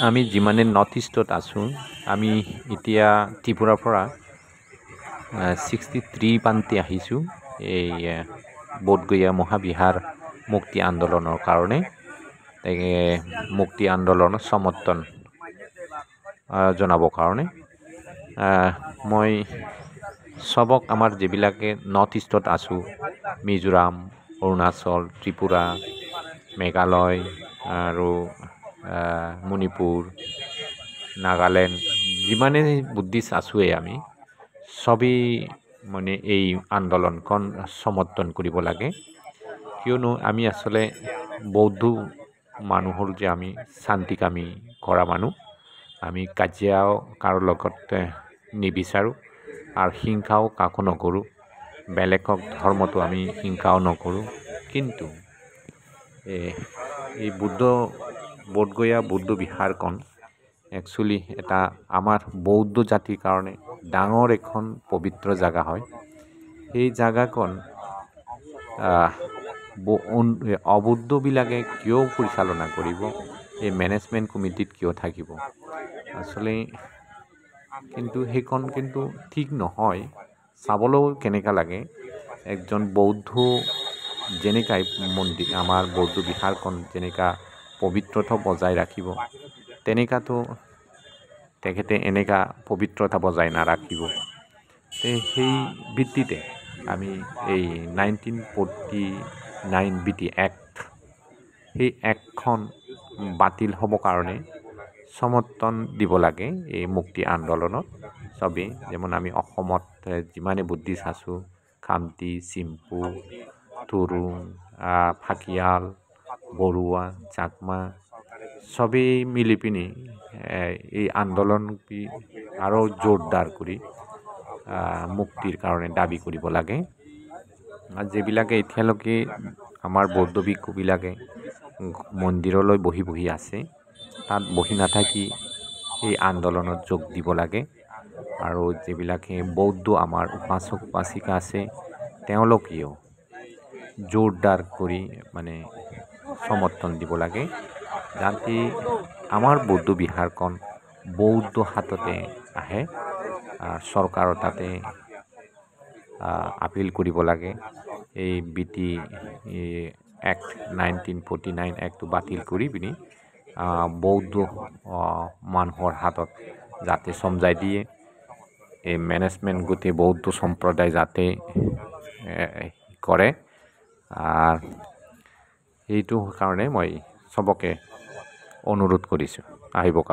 আমি যিমানে নৰ্থ ইষ্টত আছোঁ, আমি এতিয়া ত্ৰিপুৰাৰ পৰা 63 পান্তি আহিছোঁ এই বোধগয়া মহাবিহাৰ মুক্তি আন্দোলনৰ কাৰণে। মুক্তি আন্দোলনৰ সমৰ্থন জনাবৰ কাৰণে মই চবক আমাৰ যিবিলাকে নৰ্থ ইষ্টত আছোঁ, মিজোৰাম, অৰুণাচল, ত্ৰিপুৰা, মেঘালয় আৰু মণিপুৰ, নাগালেণ্ড, যিমানেই বুদ্ধিষ্ট আছোঁৱেই আমি চবেই মানে এই আন্দোলনখন সমৰ্থন কৰিব লাগে। কিয়নো আমি আচলতে বৌদ্ধ মানুহ হ'ল যে আমি শান্তিকামী কৰা মানুহ। আমি কাজিয়াও কাৰো লগত নিবিচাৰোঁ আৰু হিংসাও কাকো নকৰোঁ। বেলেগক ধৰ্মটো আমি হিংসাও নকৰোঁ। কিন্তু এই বোধগয়া বৌদ্ধ বিহাৰখন একচুৱেলি এটা আমাৰ বৌদ্ধ জাতিৰ কাৰণে ডাঙৰ এখন পবিত্ৰ জেগা হয়। সেই জেগাখন অবৌদ্ধবিলাকে কিয় পৰিচালনা কৰিব, এই মেনেজমেণ্ট কমিটিত কিয় থাকিব? আচলতে কিন্তু সেইখন কিন্তু ঠিক নহয়। চাবলৈও কেনেকুৱা লাগে, একজন বৌদ্ধ যেনেকৈ মন্দিৰ আমাৰ বৌদ্ধ বিহাৰখন যেনেকুৱা পবিত্ৰতা বজাই ৰাখিব, তেনেকুৱাতো তেখেতে এনেকুৱা পবিত্ৰতা বজাই নাৰাখিব। সেই ভিত্তিতে আমি এই 1949 BT এক্ট, সেই এক্টখন বাতিল হ'বৰ কাৰণে সমৰ্থন দিব লাগে এই মুক্তি আন্দোলনত চবেই। যেমন আমি অসমত যিমানে বুদ্ধিষ্ট আছোঁ, খামতি, চিম্পু, তুৰুং, ফাকিয়াল, বৰুৱা, চাকমা চবেই মিলি পিনি এই আন্দোলন আৰু জোৰদাৰ কৰি মুক্তিৰ কাৰণে দাবী কৰিব লাগে। যিবিলাকে এতিয়ালৈকে আমাৰ বৌদ্ধ ভিক্ষুবিলাকে মন্দিৰলৈ বহি আছে, তাত বহি নাথাকি এই আন্দোলনত যোগ দিব লাগে। আৰু যিবিলাকে বৌদ্ধ আমাৰ উপাসক উপাসিকা আছে, তেওঁলোকেও জোৰদাৰ কৰি মানে সমৰ্থন দিব লাগে, যাতে আমাৰ বৌদ্ধ বিহাৰখন বৌদ্ধ হাততে আহে। চৰকাৰৰ তাতে আপিল কৰিব লাগে এই BT এক্ট 1949 এক্টটো বাতিল কৰি পিনি বৌদ্ধ মানুহৰ হাতত যাতে চমজাই দিয়ে। এই মেনেজমেণ্ট গোটেই বৌদ্ধ সম্প্ৰদায় যাতে কৰে। এইটো কাৰণে মই চবকে অনুৰোধ কৰিছোঁ আহিব কাৰণে।